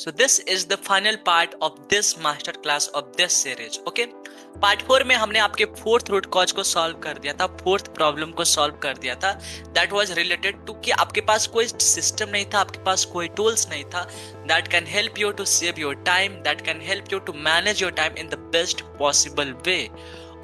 So this is the final part of this master class of this series. Okay, part 4 में हमने आपके fourth root cause को solve कर दिया था, फोर्थ प्रॉब्लम को सॉल्व कर दिया था। दैट वाज रिलेटेड टू कि आपके पास कोई सिस्टम नहीं था, आपके पास कोई टूल्स नहीं था that can help you to save your time, that can help you to manage your time in the best possible way.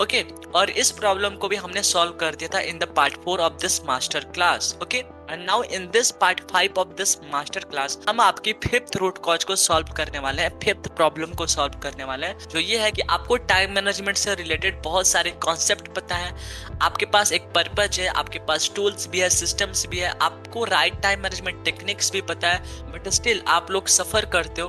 Okay, और इस प्रॉब्लम को भी हमने सॉल्व कर दिया था in the part 4 of this master class. Okay, and now in this part 5 of this master class हम आपकी फिफ्थ रूट कॉज को सॉल्व करने वाले हैं, फिफ्थ प्रॉब्लम को सॉल्व करने वाले हैं, जो ये है कि आपको टाइम मैनेजमेंट से रिलेटेड बहुत सारे कॉन्सेप्ट पता है, आपके पास एक पर्पज है, आपके पास टूल्स भी है, सिस्टम्स भी है, आपको राइट टाइम मैनेजमेंट टेक्निक्स भी पता है, बट स्टिल आप लोग सफर करते हो,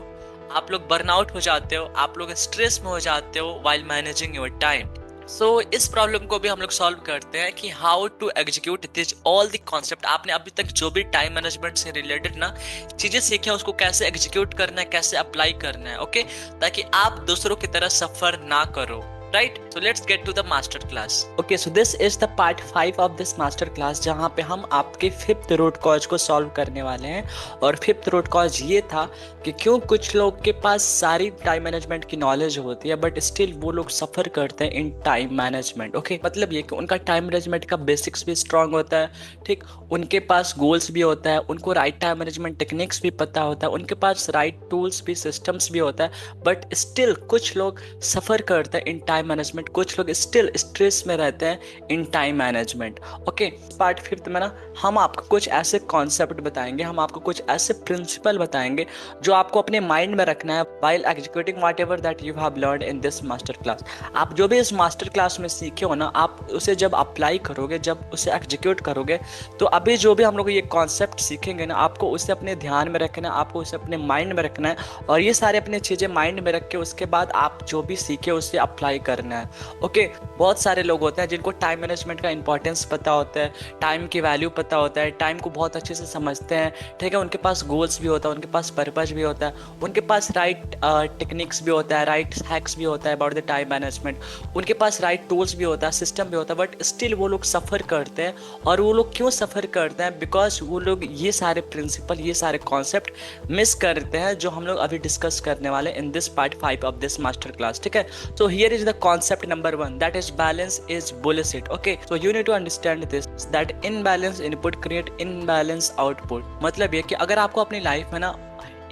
आप लोग बर्नआउट हो जाते हो, आप लोग स्ट्रेस में हो जाते हो व्हाइल मैनेजिंग योर टाइम। सो इस प्रॉब्लम को भी हम लोग सॉल्व करते हैं कि how to execute this all the concept. आपने अभी तक जो भी टाइम मैनेजमेंट से रिलेटेड ना चीजें सीखे हैं उसको कैसे एग्जीक्यूट करना है, कैसे अप्लाई करना है। ओके, ताकि आप दूसरों की तरह सफर ना करो। Right, so let's get to the master class. Okay, so this is the part 5 of this master class जहाँ पे हम आपके फिफ्थ रूट कॉज को सॉल्व करने वाले हैं। और फिफ्थ रूट कॉज ये था कि क्यों कुछ लोग के पास सारी टाइम मैनेजमेंट की नॉलेज होती है बट स्टिल वो लोग सफर करते हैं इन टाइम मैनेजमेंट। ओके, मतलब ये कि उनका टाइम मैनेजमेंट का बेसिक्स भी स्ट्रांग होता है, ठीक, उनके पास गोल्स भी होता है, उनको राइट टाइम मैनेजमेंट टेक्निक्स भी पता होता है, उनके पास राइट टूल्स भी, सिस्टम्स भी होता है, बट स्टिल कुछ लोग सफर करते हैं इन टाइम मैनेजमेंट, कुछ लोग स्टिल स्ट्रेस में रहते हैं in time management. Okay, part fifth में ना हम आपको कुछ ऐसे कॉन्सेप्ट बताएंगे, हम आपको कुछ ऐसे प्रिंसिपल बताएंगे जो आपको अपने माइंड में रखना है while executing whatever that you have learned in this master class. आप जो भी इस मास्टर क्लास में सीखे हो ना, आप उसे जब अप्लाई करोगे, जब उसे एग्जीक्यूट करोगे, तो अभी जो भी हम लोग ये कॉन्सेप्ट सीखेंगे ना, आपको उसे अपने ध्यान में रखना है, आपको उसे अपने माइंड में रखना है, और ये सारे अपने चीज़ें माइंड में रख के उसके बाद आप जो भी सीखे उसे अप्लाई करना है। ओके, बहुत सारे लोग होते हैं जिनको टाइम मैनेजमेंट का इंपॉर्टेंस पता होता है, टाइम की वैल्यू पता होता है, टाइम को बहुत अच्छे से समझते हैं, ठीक है, उनके पास गोल्स भी होता है, उनके पास पर्पज भी होता है, उनके पास राइट टेक्निक्स भी होता है, राइट हैक्स भी होता है अबाउट द टाइम मैनेजमेंट, उनके पास राइट टूल्स भी होता है, सिस्टम भी होता है, बट स्टिल वो लोग सफ़र करते हैं। और वो लोग क्यों सफ़र करते हैं? बिकॉज वो लोग ये सारे प्रिंसिपल, ये सारे कॉन्सेप्ट मिस करते हैं जो हम लोग अभी डिस्कस करने वाले in this part 5 of this master class. ठीक है, सो here is the concept number 1, that is balance is bullshit. Okay, so you need to understand this, that imbalance input create imbalance output। मतलब ये कि अगर आपको अपनी लाइफ में ना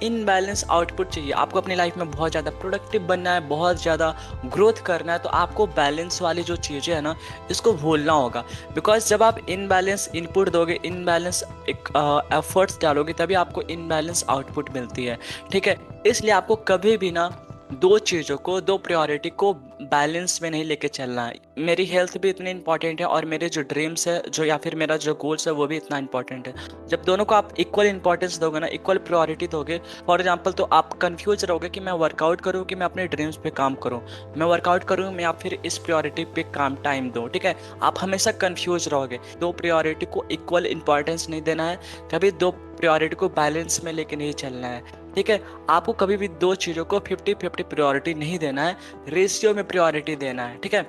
इनबैलेंस आउटपुट चाहिए, आपको अपनी लाइफ में बहुत ज़्यादा प्रोडक्टिव बनना है, बहुत ज़्यादा ग्रोथ करना है, तो आपको बैलेंस वाली जो चीज़ें हैं ना, इसको भूलना होगा। बिकॉज जब आप इनबैलेंस इनपुट दोगे, इनबैलेंस एक एफर्ट्स डालोगे, तभी आपको इनबैलेंस आउटपुट मिलती है। ठीक है, इसलिए आपको कभी भी ना दो चीज़ों को, दो प्रायोरिटी को बैलेंस में नहीं लेके चलना है। मेरी हेल्थ भी इतनी इंपॉर्टेंट है और मेरे जो ड्रीम्स है, जो या फिर मेरा जो गोल्स है, वो भी इतना इंपॉर्टेंट है। जब दोनों को आप इक्वल इंपॉर्टेंस दोगे ना, इक्वल प्रायोरिटी दोगे, फॉर एग्जांपल, तो आप कंफ्यूज रहोगे कि मैं वर्कआउट करूँ कि मैं अपने ड्रीम्स पे काम करूँ, मैं वर्कआउट करूँ या फिर इस प्रायोरिटी पे काम टाइम दूँ। ठीक है, आप हमेशा कंफ्यूज रहोगे। दो प्रायोरिटी को इक्वल इंपॉर्टेंस नहीं देना है, कभी दो प्रायोरिटी को बैलेंस में लेके नहीं चलना है। ठीक है, आपको कभी भी दो चीज़ों को 50-50 प्रायोरिटी नहीं देना है, रेशियो में प्रायोरिटी देना है। ठीक है,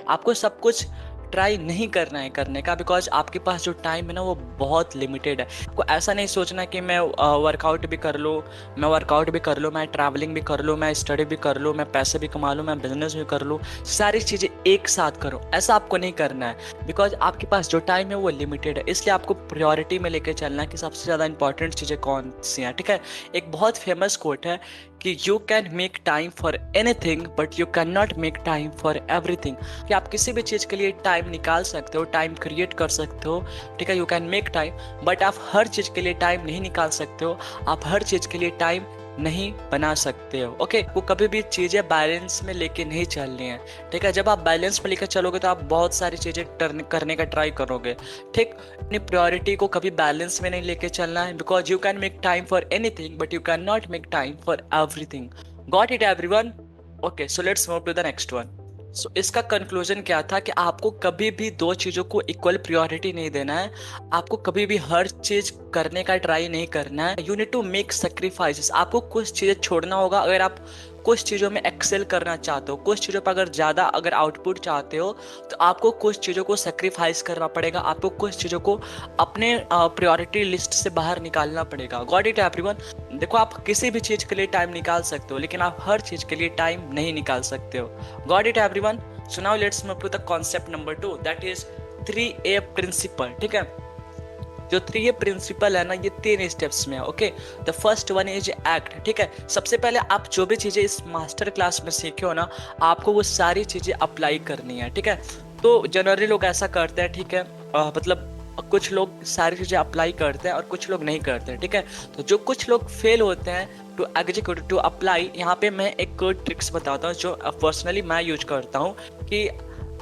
आपको सब कुछ ट्राई नहीं करना है करने का, बिकॉज आपके पास जो टाइम है ना वो बहुत लिमिटेड है। आपको ऐसा नहीं सोचना कि मैं वर्कआउट भी कर लूँ, मैं ट्रैवलिंग भी कर लूँ, मैं स्टडी भी कर लूँ, मैं पैसे भी कमा लूँ, मैं बिजनेस भी कर लूँ, सारी चीज़ें एक साथ करो, ऐसा आपको नहीं करना है। बिकॉज आपके पास जो टाइम है वो लिमिटेड है, इसलिए आपको प्रायोरिटी में लेके चलना है कि सबसे ज़्यादा इंपॉर्टेंट चीज़ें कौन सी हैं। ठीक है, एक बहुत फेमस कोट है कि you can make time for anything but you can not make time for everything. कि आप किसी भी चीज़ के लिए टाइम निकाल सकते हो, टाइम क्रिएट कर सकते हो, ठीक है, you can make time, but आप हर चीज़ के लिए टाइम नहीं निकाल सकते हो, आप हर चीज़ के लिए टाइम नहीं बना सकते हो। ओके, वो कभी भी चीज़ें बैलेंस में लेके नहीं चलनी है। ठीक है, जब आप बैलेंस में लेकर चलोगे तो आप बहुत सारी चीज़ें टर्न करने का ट्राई करोगे। ठीक, अपनी प्रायोरिटी को कभी बैलेंस में नहीं लेके चलना है, because you can make time for anything but you can not make time for everything. Got it everyone? Okay, so let's move to the next one. So इसका कंक्लूजन क्या था कि आपको कभी भी दो चीज़ों को इक्वल प्रायोरिटी नहीं देना है, आपको कभी भी हर चीज़ करने का ट्राई नहीं करना है। You need to make sacrifices, आपको कुछ चीज़ें छोड़ना होगा। अगर आप कुछ चीज़ों में एक्सेल करना चाहते हो, कुछ चीज़ों पर अगर आउटपुट चाहते हो, तो आपको कुछ चीज़ों को सेक्रीफाइस करना पड़ेगा, आपको कुछ चीज़ों को अपने प्रायोरिटी लिस्ट से बाहर निकालना पड़ेगा। Got it everyone? देखो, आप किसी भी चीज़ के लिए टाइम निकाल सकते हो, लेकिन आप हर चीज़ के लिए टाइम नहीं निकाल सकते हो। Got it everyone? So now let's move to the concept number 2, that is 3A principle. ठीक है, जो 3A प्रिंसिपल है ना, ये 3 स्टेप्स में है। Okay, the first one is act. ठीक है, सबसे पहले आप जो भी चीज़ें इस मास्टर क्लास में सीखे हो ना, आपको वो सारी चीज़ें अप्लाई करनी है। ठीक है, तो जनरली लोग ऐसा करते हैं, ठीक है, मतलब कुछ लोग सारी चीज़ें अप्लाई करते हैं और कुछ लोग नहीं करते हैं। ठीक है, तो जो कुछ लोग फेल होते हैं टू एग्जीक्यूट टू अप्लाई, यहाँ पे मैं एक ट्रिक्स बताता हूँ जो पर्सनली मैं यूज करता हूँ, कि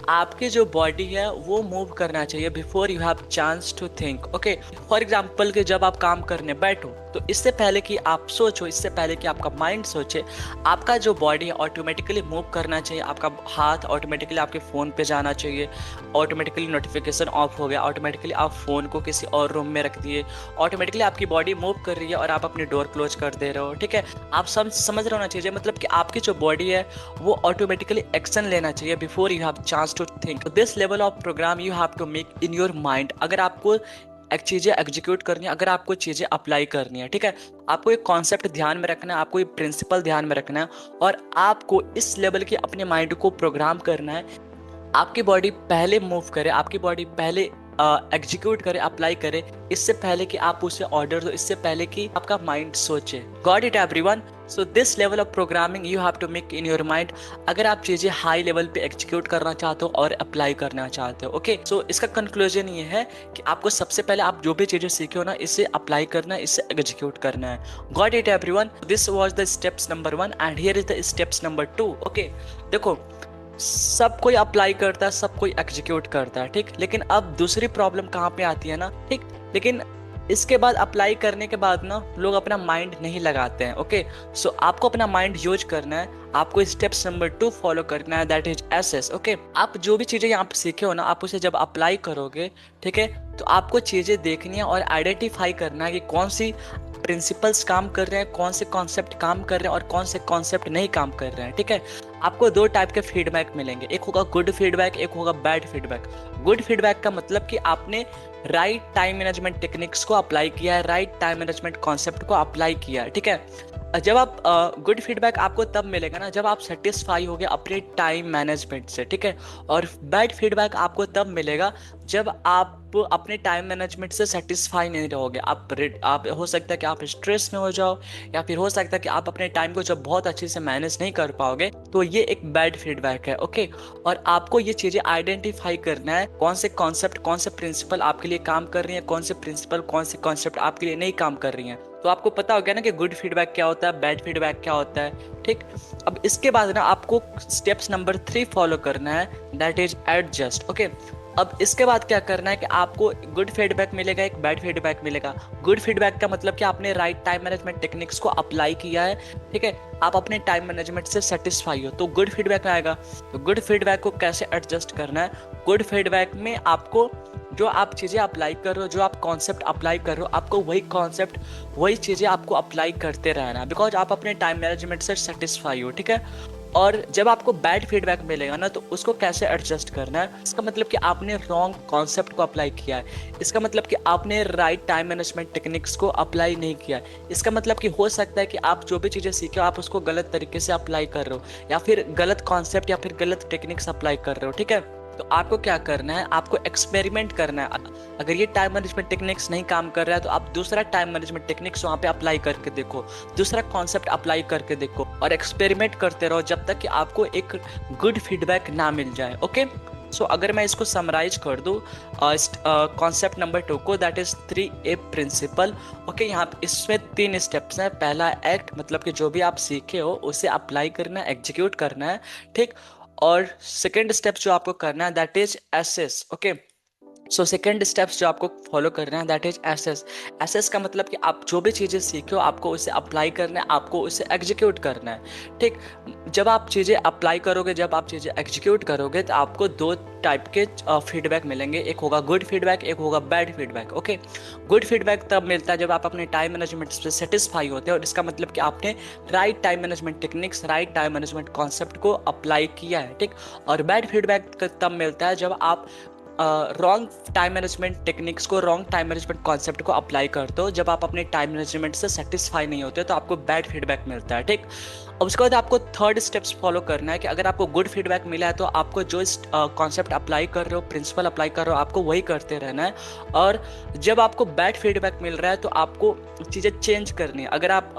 आपकी जो बॉडी है वो मूव करना चाहिए before you have chance to think. Okay, for example कि जब आप काम करने बैठो, तो इससे पहले कि आप सोचो, इससे पहले कि आपका माइंड सोचे, आपका जो बॉडी है ऑटोमेटिकली मूव करना चाहिए। आपका हाथ ऑटोमेटिकली आपके फ़ोन पे जाना चाहिए, ऑटोमेटिकली नोटिफिकेशन ऑफ हो गया, ऑटोमेटिकली आप फ़ोन को किसी और रूम में रख दिए, ऑटोमेटिकली आपकी बॉडी मूव कर रही है और आप अपनी डोर क्लोज कर दे रहे हो। ठीक है, आप समझ रहे होना चाहिए, मतलब कि आपकी जो बॉडी है वो ऑटोमेटिकली एक्शन लेना चाहिए before you have chance to think. This level of program you have to make in your mind. अगर आपको एक चीज़ें एग्जीक्यूट करनी है, अगर आपको चीज़ें अप्लाई करनी है, ठीक है, आपको एक कॉन्सेप्ट ध्यान में रखना है, आपको एक प्रिंसिपल ध्यान में रखना है, और आपको इस लेवल की अपने माइंड को प्रोग्राम करना है। आपकी बॉडी पहले मूव करे, आपकी बॉडी पहले एग्जीक्यूट करे, अप्लाई करे, इससे पहले कि आप उसे ऑर्डर दो, इससे पहले कि आपका माइंड सोचे। Got it everyone? So this level of programming you have to make in your mind, अगर आप चीज़ें हाई लेवल पे एग्जीक्यूट करना चाहते हो और अप्लाई करना चाहते हो। ओके, सो इसका कंक्लूजन ये है कि आपको सबसे पहले आप जो भी चीज़ें सीखे हो ना, इसे अप्लाई करना है, इसे एग्जीक्यूट करना है। Got it everyone? This was the steps number 1 and here is the steps number 2। Okay, देखो, सब कोई अप्लाई करता है, सब कोई एग्जीक्यूट करता है, ठीक, लेकिन अब दूसरी प्रॉब्लम कहाँ पे आती है ना, ठीक, लेकिन इसके बाद अप्लाई करने के बाद ना लोग अपना माइंड नहीं लगाते हैं। ओके, सो आपको अपना माइंड यूज करना है, आपको स्टेप्स नंबर 2 फॉलो करना है, दैट इज एसएस। ओके, आप जो भी चीज़ें यहाँ पे सीखे हो ना, आप उसे जब अप्लाई करोगे, ठीक है, तो आपको चीज़ें देखनी है और आइडेंटिफाई करना है कि कौन सी प्रिंसिपल्स काम कर रहे हैं, कौन से कॉन्सेप्ट काम कर रहे हैं और कौन से कॉन्सेप्ट नहीं काम कर रहे हैं। ठीक है, आपको 2 टाइप के फीडबैक मिलेंगे, एक होगा गुड फीडबैक, एक होगा बैड फीडबैक। गुड फीडबैक का मतलब कि आपने राइट टाइम मैनेजमेंट टेक्निक्स को अप्लाई किया है, राइट टाइम मैनेजमेंट कॉन्सेप्ट को अप्लाई किया है। ठीक है, जब आप गुड फीडबैक आपको तब मिलेगा ना जब आप सेटिस्फाई हो गए अपने टाइम मैनेजमेंट से। ठीक है, और बैड फीडबैक आपको तब मिलेगा जब आप अपने टाइम मैनेजमेंट से सेटिस्फाई नहीं रहोगे। आप हो सकता है कि आप स्ट्रेस में हो जाओ, या फिर हो सकता है कि आप अपने टाइम को जब बहुत अच्छे से मैनेज नहीं कर पाओगे, तो ये एक बैड फीडबैक है। ओके, और आपको ये चीज़ें आइडेंटिफाई करना है, कौन से कॉन्सेप्ट, कौन से प्रिंसिपल आपके लिए काम कर रही है, कौन से प्रिंसिपल, कौन से कॉन्सेप्ट आपके लिए नहीं काम कर रही हैं। तो आपको पता हो गया ना कि गुड फीडबैक क्या होता है, बैड फीडबैक क्या होता है। ठीक, अब इसके बाद ना आपको स्टेप्स नंबर 3 फॉलो करना है, दैट इज एडजस्ट। ओके, अब इसके बाद क्या करना है कि आपको गुड फीडबैक मिलेगा, एक बैड फीडबैक मिलेगा। गुड फीडबैक का मतलब कि आपने राइट टाइम मैनेजमेंट टेक्निक्स को अप्लाई किया है, ठीक है, आप अपने टाइम मैनेजमेंट से सेटिस्फाई हो, तो गुड फीडबैक आएगा। तो गुड फीडबैक को कैसे एडजस्ट करना है? गुड फीडबैक में आपको जो आप चीज़ें अप्लाई कर रहे हो, जो आप कॉन्सेप्ट अप्लाई कर रहे हो, आपको वही कॉन्सेप्ट, वही चीज़ें आपको अप्लाई करते रहना है, बिकॉज आप अपने टाइम मैनेजमेंट से सेटिस्फाई हो। ठीक है, और जब आपको बैड फीडबैक मिलेगा ना, तो उसको कैसे एडजस्ट करना है? इसका मतलब कि आपने रॉन्ग कॉन्सेप्ट को अप्लाई किया है, इसका मतलब कि आपने राइट टाइम मैनेजमेंट टेक्निक्स को अप्लाई नहीं किया है, इसका मतलब कि हो सकता है कि आप जो भी चीज़ें सीखे हो आप उसको गलत तरीके से अप्लाई कर रहे हो, या फिर गलत कॉन्सेप्ट या फिर गलत टेक्निक्स अप्लाई कर रहे हो। ठीक है, तो आपको क्या करना है? आपको एक्सपेरिमेंट करना है। अगर ये टाइम मैनेजमेंट टेक्निक्स नहीं काम कर रहा है, तो आप दूसरा टाइम मैनेजमेंट टेक्निक्स वहाँ पे अप्लाई करके देखो, दूसरा कॉन्सेप्ट अप्लाई करके देखो, और एक्सपेरिमेंट करते रहो जब तक कि आपको एक गुड फीडबैक ना मिल जाए। ओके, सो अगर मैं इसको समराइज कर दूँ कॉन्सेप्ट नंबर 2 को, that is 3A principal. Okay, यहाँ इसमें 3 स्टेप्स हैं। पहला एक्ट, मतलब कि जो भी आप सीखे हो उसे अप्लाई करना है, एग्जीक्यूट करना है। ठीक, और सेकेंड स्टेप जो आपको करना है that is assess. Okay, so second steps जो आपको फॉलो करना है दैट इज एसेस। एसेस का मतलब कि आप जो भी चीज़ें सीखे हो आपको उसे अप्लाई करना है, आपको उसे एग्जीक्यूट करना है। ठीक, जब आप चीज़ें अप्लाई करोगे, जब आप चीज़ें एग्जीक्यूट करोगे तो आपको दो टाइप के फीडबैक मिलेंगे, एक होगा गुड फीडबैक, एक होगा bad feedback. Okay, good feedback तब मिलता है जब आप अपने टाइम मैनेजमेंट से सेटिस्फाई होते हो, और इसका मतलब कि आपने right time management techniques, right time management concept को अप्लाई किया है। ठीक, और बैड फीडबैक तब मिलता है जब आप रॉन्ग टाइम मैनेजमेंट टेक्निक्स को, रॉन्ग टाइम मैनेजमेंट कॉन्सेप्ट को अप्लाई करते हो, जब आप अपने टाइम मैनेजमेंट से सेटिस्फाई नहीं होते तो आपको बैड फीडबैक मिलता है। ठीक, अब उसके बाद आपको थर्ड स्टेप्स फॉलो करना है कि अगर आपको गुड फीडबैक मिला है तो आपको जो कॉन्सेप्ट अप्लाई कर रहे हो, प्रिंसिपल अप्लाई कर रहे हो, आपको वही करते रहना है। और जब आपको बैड फीडबैक मिल रहा है तो आपको चीज़ें चेंज करनी है। अगर आप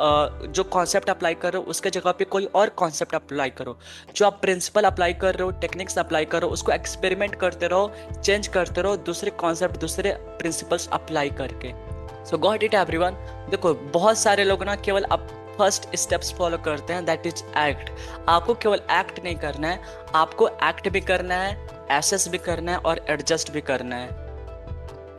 जो कॉन्सेप्ट अप्लाई कर रहे हो उसके जगह पे कोई और कॉन्सेप्ट अप्लाई करो, जो आप प्रिंसिपल अप्लाई कर रहे हो, टेक्निक्स अप्लाई करो, उसको एक्सपेरिमेंट करते रहो, चेंज करते रहो, दूसरे कॉन्सेप्ट, दूसरे प्रिंसिपल्स अप्लाई करके। सो गॉट इट एवरीवन। देखो बहुत सारे लोग ना केवल अब फर्स्ट स्टेप्स फॉलो करते हैं दैट इज एक्ट। आपको केवल एक्ट नहीं करना है, आपको एक्ट भी करना है, एसेस भी करना है और एडजस्ट भी करना है।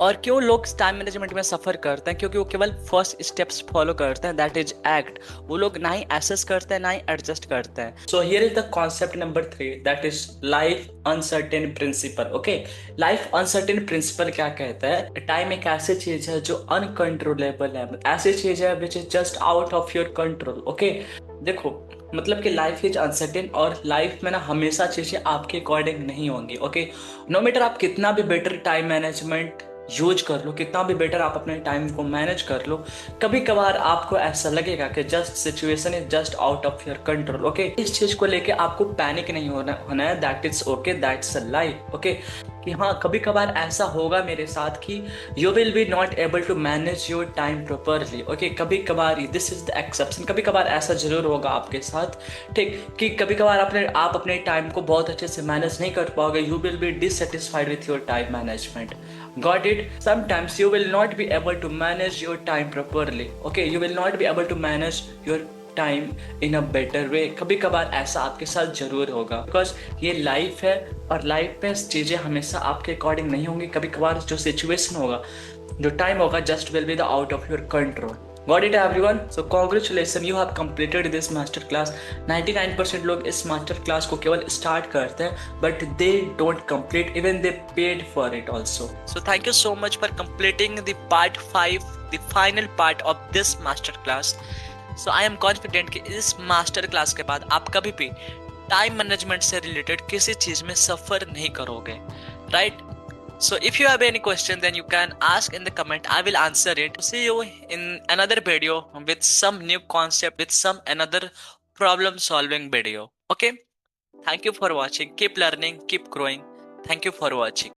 और क्यों लोग टाइम मैनेजमेंट में सफर करते हैं? क्योंकि वो केवल फर्स्ट स्टेप्स फॉलो करते हैं दैट इज एक्ट। वो लोग ना ही एसेस करते हैं ना ही एडजस्ट करते हैं। So here is the concept number 3 that is life uncertain principle. Okay, life uncertain principle क्या कहता है? टाइम एक ऐसी चीज है जो अनकंट्रोलेबल है, ऐसी चीज है which is just out of your control. Okay, देखो मतलब कि लाइफ इज अनसर्टेन, और लाइफ में ना हमेशा चीजें आपके अकॉर्डिंग नहीं होंगी। ओके, नो मैटर आप कितना भी बेटर टाइम मैनेजमेंट यूज कर लो, कितना भी बेटर आप अपने टाइम को मैनेज कर लो, कभी कभार आपको ऐसा लगेगा कि just situation is just out of your control. Okay, इस चीज को लेके आपको पैनिक नहीं होना है, that is okay, that's a life. Okay, कि हाँ कभी कभार ऐसा होगा मेरे साथ कि you will be not able to manage your time properly. Okay, कभी कभार दिस इज द एक्सेप्शन, कभी कभार ऐसा जरूर होगा आपके साथ। ठीक, कि कभी कभार आप अपने टाइम को बहुत अच्छे से मैनेज नहीं कर पाओगे, you will B dissatisfied with your time management. Got it? Sometimes you will not be able to manage your time properly. Okay, you will not be able to manage your time in a better way. कभी कभार ऐसा आपके साथ जरूर होगा, because ये life है और लाइफ में चीज़ें हमेशा आपके अकॉर्डिंग नहीं होंगी। कभी कभार जो सिचुएशन होगा, जो टाइम होगा, just will be the out of your control. Got it everyone? So congratulations, you have completed this master class. 99% लोग इस master class को केवल start करते हैं but they don't complete, even they paid for it also. So thank you so much for completing the part 5, the final part of this master class. So I am confident कि इस master class के बाद आप कभी भी time management से related किसी चीज में सफर नहीं करोगे, right? So if you have any question, then you can ask in the comment. I will answer it. See you in another video with some new concept, with some another problem solving video. Okay? Thank you for watching. Keep learning, keep growing. Thank you for watching.